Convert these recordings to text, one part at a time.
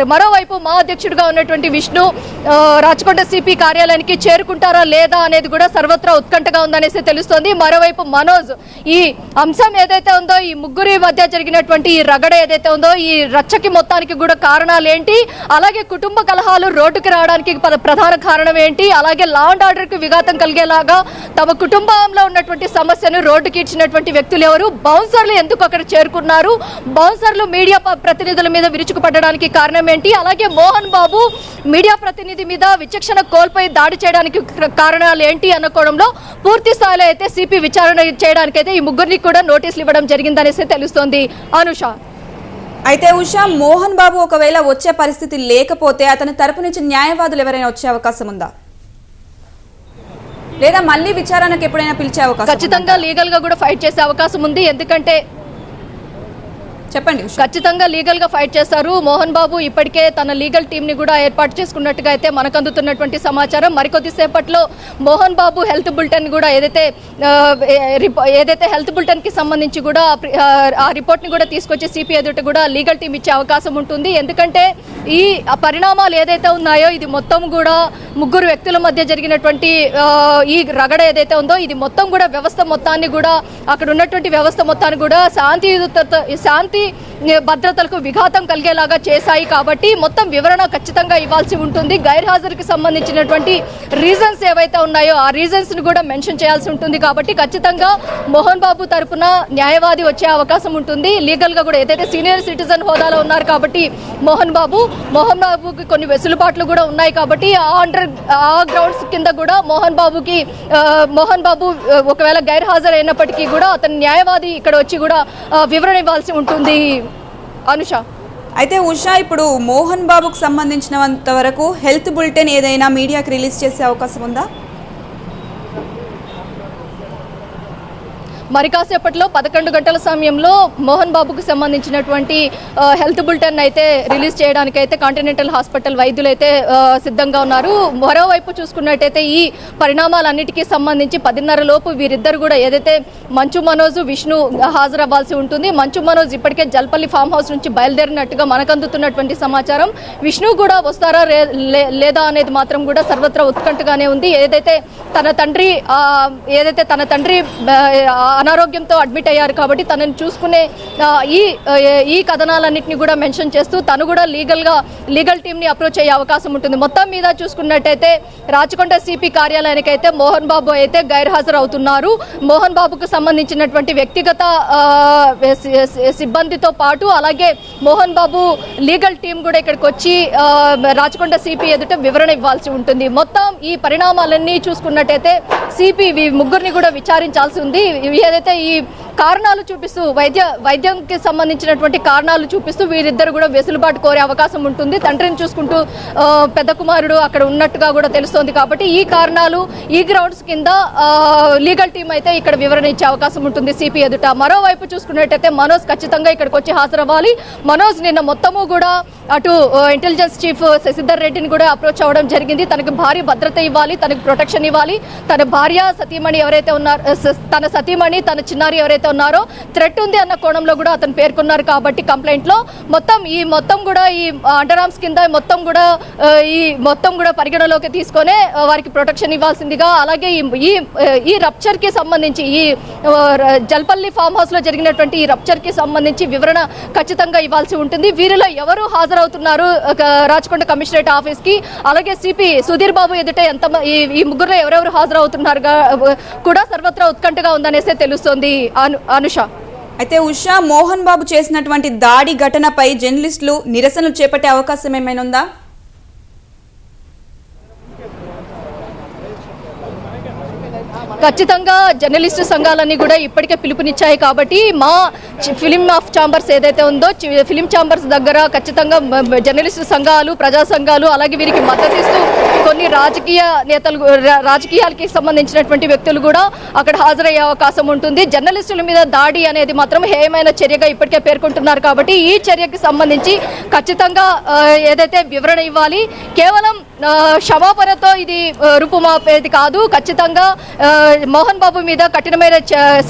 మరోవైపు మా అధ్యక్షుడిగా ఉన్నటువంటి విష్ణు రాచకొండ సిపి కార్యాలయానికి చేరుకుంటారా లేదా అనేది కూడా సర్వత్రా ఉత్కంఠగా ఉందనేసి తెలుస్తోంది. మరోవైపు మనోజ్ ఈ అంశం ఏదైతే ఉందో, ఈ ముగ్గురి మధ్య జరిగినటువంటి ఈ రగడ ఏదైతే ఉందో, ఈ రచ్చకి మొత్తానికి కూడా కారణాలు ఏంటి, అలాగే కుటుంబ కలహాలు రోడ్డుకి రావడానికి ప్రధాన కారణం ఏంటి, అలాగే లా అండ్ ఆర్డర్ కి విఘాతం కలిగేలాగా తమ కుటుంబంలో ఉన్నటువంటి సమస్యను రోడ్డుకి ఇచ్చినటువంటి వ్యక్తులు ఎవరు, బౌన్సర్లు ఎందుకు అక్కడ చేరుకున్నారు, బౌన్సర్లు మీడియా ప్రతినిధుల మీద విరుచుకుపడడానికి కారణం ఏంటి, అలాగే మోహన్ బాబు మీడియా ప్రతినిధి మీద విచక్షణ కోల్పోయి దాడి చేయడానికి కారణాలు ఏంటి అన్న కోణంలో పూర్తి స్థాయిలో అయితే సిపి విచారణ చేయడానికి అయితే ఈ ముగ్గురిని కూడా నోటీసులు ఇవ్వడం జరిగిందనేసి తెలుస్తోంది. అనుష, అయితే ఉషా, మోహన్ బాబు ఒకవేళ వచ్చే పరిస్థితి లేకపోతే అతని తరపు నుంచి న్యాయవాదులు ఎవరైనా వచ్చే అవకాశం ఉందా, లేదా మళ్ళీ విచారణకు ఎప్పుడైనా పిలిచే అవకాశం? ఖచ్చితంగా లీగల్ గా కూడా ఫైట్ చేసే అవకాశం ఉంది. ఎందుకంటే చెప్పండి. ఖచ్చితంగా లీగల్ గా ఫైట్ చేస్తారు. మోహన్ బాబు ఇప్పటికే తన లీగల్ టీం ని కూడా ఏర్పాటు చేసుకున్నట్టుగా అయితే మనకు అందుతున్నటువంటి సమాచారం. మరికొద్ది సేపట్లో మోహన్ బాబు హెల్త్ బులెటిన్ కూడా ఏదైతే హెల్త్ బులెటిన్ కి సంబంధించి కూడా ఆ రిపోర్ట్ ని కూడా తీసుకొచ్చి సిపి ఎదుట కూడా లీగల్ టీం ఇచ్చే అవకాశం ఉంటుంది. ఎందుకంటే ఈ పరిణామాలు ఏదైతే ఉన్నాయో, ఇది మొత్తం కూడా ముగ్గురు వ్యక్తుల మధ్య జరిగినటువంటి ఈ రగడ ఏదైతే ఉందో, ఇది మొత్తం కూడా వ్యవస్థ మొత్తాన్ని కూడా, అక్కడ ఉన్నటువంటి వ్యవస్థ మొత్తాన్ని కూడా శాంతి భద్రతలకు విఘాతం కలిగేలాగా చేశాయి. కాబట్టి మొత్తం వివరణ ఖచ్చితంగా ఇవ్వాల్సి ఉంటుంది. గైర్హాజరుకి సంబంధించినటువంటి రీజన్స్ ఏవైతే ఉన్నాయో ఆ రీజన్స్ ని కూడా మెన్షన్ చేయాల్సి ఉంటుంది. కాబట్టి ఖచ్చితంగా మోహన్ బాబు తరపున న్యాయవాది వచ్చే అవకాశం ఉంటుంది. లీగల్ గా కూడా ఏదైతే సీనియర్ సిటిజన్ హోదాలో ఉన్నారు కాబట్టి మోహన్ బాబుకి కొన్ని వెసులుబాట్లు కూడా ఉన్నాయి. కాబట్టి ఆ గ్రౌండ్స్ కింద కూడా మోహన్ బాబు ఒకవేళ గైర్హాజరు అయినప్పటికీ కూడా అతని న్యాయవాది ఇక్కడ వచ్చి కూడా వివరణ ఇవ్వాల్సి ఉంటుంది. అనుష, అయితే ఉషా, ఇప్పుడు మోహన్ బాబుకు సంబంధించినంత వరకు హెల్త్ బులెటిన్ ఏదైనా మీడియాకి రిలీజ్ చేసే అవకాశం ఉందా? మరి కాసేపట్లో 11 గంటల సమయంలో మోహన్ బాబుకు సంబంధించినటువంటి హెల్త్ బులెటిన్ అయితే రిలీజ్ చేయడానికి అయితే కాంటినెంటల్ హాస్పిటల్ వైద్యులు అయితే సిద్ధంగా ఉన్నారు. మరోవైపు చూసుకున్నట్టయితే ఈ పరిణామాలన్నిటికీ సంబంధించి 10:30 లోపు వీరిద్దరు కూడా ఏదైతే మంచు మనోజ్, విష్ణు హాజరవ్వాల్సి ఉంటుంది. మంచు మనోజ్ ఇప్పటికే జల్పల్లి ఫామ్ హౌస్ నుంచి బయలుదేరినట్టుగా మనకు అందుతున్నటువంటి సమాచారం. విష్ణు కూడా వస్తారా లేదా అనేది మాత్రం కూడా సర్వత్రా ఉత్కంఠగానే ఉంది. ఏదైతే తన తండ్రి అనారోగ్యంతో అడ్మిట్ అయ్యారు కాబట్టి తనని చూసుకునే ఈ కథనాలన్నింటినీ కూడా మెన్షన్ చేస్తూ తను కూడా లీగల్ టీంని అప్రోచ్ అయ్యే అవకాశం ఉంటుంది. మొత్తం మీద చూసుకున్నట్టయితే రాచకొండ సిపి కార్యాలయానికి అయితే మోహన్ బాబు అయితే గైర్హాజరు అవుతున్నారు. మోహన్ బాబుకు సంబంధించినటువంటి వ్యక్తిగత సిబ్బందితో పాటు అలాగే మోహన్ బాబు లీగల్ టీం కూడా ఇక్కడికి వచ్చి రాచకొండ సిపి ఎదుట వివరణ ఇవ్వాల్సి ఉంటుంది. మొత్తం ఈ పరిణామాలన్నీ చూసుకున్నట్టయితే సిపి ముగ్గురిని కూడా విచారించాల్సి ఉంది. ఏదైతే ఈ కారణాలు చూపిస్తూ వైద్యంకి సంబంధించినటువంటి కారణాలు చూపిస్తూ వీరిద్దరు కూడా వెసులుబాటు కోరే అవకాశం ఉంటుంది. తండ్రిని చూసుకుంటూ పెద్ద కుమారుడు అక్కడ ఉన్నట్టుగా కూడా తెలుస్తోంది. కాబట్టి ఈ కారణాలు, ఈ గ్రౌండ్స్ కింద లీగల్ టీం అయితే ఇక్కడ వివరణ ఇచ్చే అవకాశం ఉంటుంది సిపి ఎదుట. మరోవైపు చూసుకున్నట్టయితే మనోజ్ ఖచ్చితంగా ఇక్కడికి వచ్చి హాజరవ్వాలి. మనోజ్ నిన్న మొత్తము కూడా అటు ఇంటెలిజెన్స్ చీఫ్ శశిధర్ రెడ్డిని కూడా అప్రోచ్ అవ్వడం జరిగింది. తనకు భారీ భద్రత ఇవ్వాలి, తనకు ప్రొటెక్షన్ ఇవ్వాలి, తన భార్య సతీమణి ఎవరైతే ఉన్నారో, తన సతీమణి తన చిన్నారి ఎవరైతే ఉన్నారో థ్రెట్ ఉంది అన్న కోణంలో కూడా అతను పేర్కొన్నారు. కాబట్టి కంప్లైంట్ లో మొత్తం కూడా ఈ అండర్ ఆర్మ్స్ కింద మొత్తం కూడా పరిగణలోకి తీసుకొని వారికి ప్రొటెక్షన్ ఇవ్వాల్సిందిగా, అలాగే ఈ రప్చర్ కి సంబంధించి ఈ జల్పల్లి ఫామ్ హౌస్ లో జరిగినటువంటి ఈ రప్చర్ కి సంబంధించి వివరణ ఖచ్చితంగా ఇవ్వాల్సి ఉంటుంది. వీరిలో ఎవరు హాజరవుతున్నారు రాచకొండ కమిషనరేట్ ఆఫీస్ కి, అలాగే సిపి సుధీర్ బాబు ఎదుట ఈ ముగ్గురులో ఎవరెవరు హాజరవుతున్నారు కూడా సర్వత్రా ఉత్కంఠగా ఉందనేసి తెలుస్తోంది. అనుష, అయితే ఉషా, మోహన్ బాబు చేసినటువంటి దాడి ఘటనపై జర్నలిస్టులు నిరసనలు చేపట్టే అవకాశం ఏమైనా ఉందా? ఖచ్చితంగా జర్నలిస్టు సంఘాలన్నీ కూడా ఇప్పటికే పిలుపునిచ్చాయి. కాబట్టి మా ఫిలిం ఆఫ్ ఛాంబర్స్ ఏదైతే ఉందో, ఫిలిం ఛాంబర్స్ దగ్గర ఖచ్చితంగా జర్నలిస్టు సంఘాలు, ప్రజా సంఘాలు, అలాగే వీరికి మద్దతు ఇస్తూ కొన్ని రాజకీయాలకి సంబంధించినటువంటి వ్యక్తులు కూడా అక్కడ హాజరయ్యే అవకాశం ఉంటుంది. జర్నలిస్టుల మీద దాడి అనేది మాత్రం హేయమైన చర్యగా ఇప్పటికే పేర్కొంటున్నారు. కాబట్టి ఈ చర్యకి సంబంధించి ఖచ్చితంగా ఏదైతే వివరణ ఇవ్వాలి, కేవలం క్షమాపణతో ఇది రూపుమాపేది కాదు. ఖచ్చితంగా మోహన్ బాబు మీద కఠినమైన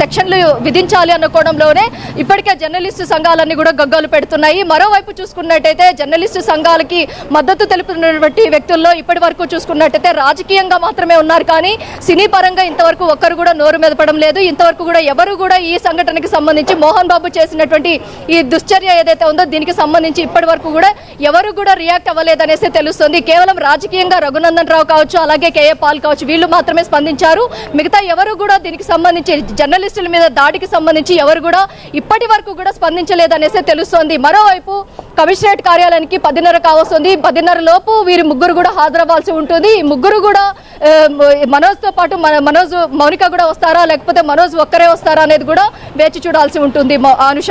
సెక్షన్లు విధించాలి అనుకోవడంలోనే ఇప్పటికే జర్నలిస్టు సంఘాలన్నీ కూడా గగ్గోలు పెడుతున్నాయి. మరోవైపు చూసుకున్నట్టయితే జర్నలిస్టు సంఘాలకి మద్దతు తెలుపుతున్నటువంటి వ్యక్తుల్లో ఇప్పటి వరకు చూసుకున్నట్టయితే రాజకీయంగా మాత్రమే ఉన్నారు, కానీ సినీ పరంగా ఇంతవరకు ఒక్కరు కూడా నోరు మెదపడం లేదు. ఇంతవరకు కూడా ఎవరు కూడా ఈ సంఘటనకి సంబంధించి మోహన్ బాబు చేసినటువంటి ఈ దుశ్చర్య ఏదైతే ఉందో దీనికి సంబంధించి ఇప్పటి వరకు కూడా ఎవరు కూడా రియాక్ట్ అవ్వలేదనేసి తెలుస్తుంది. కేవలం రాజకీయంగా రఘునందన్ రావు కావచ్చు, అలాగే కేఏ పాల్ కావచ్చు, వీళ్ళు మాత్రమే స్పందించారు. మిగతా ఎవరు కూడా దీనికి సంబంధించి జర్నలిస్టుల మీద దాడికి సంబంధించి ఎవరు కూడా ఇప్పటి వరకు కూడా స్పందించలేదనేసి తెలుస్తోంది. మరోవైపు కమిషనరేట్ కార్యాలయానికి 10:30 కావస్తుంది. 10:30 లోపు వీరి ముగ్గురు కూడా హాజరవ్వాల్సి ఉంటుంది. ఈ ముగ్గురు కూడా మనోజ్తో పాటు మౌనిక కూడా వస్తారా, లేకపోతే మనోజ్ ఒక్కరే వస్తారా అనేది కూడా వేచి చూడాల్సి ఉంటుంది. అనుష.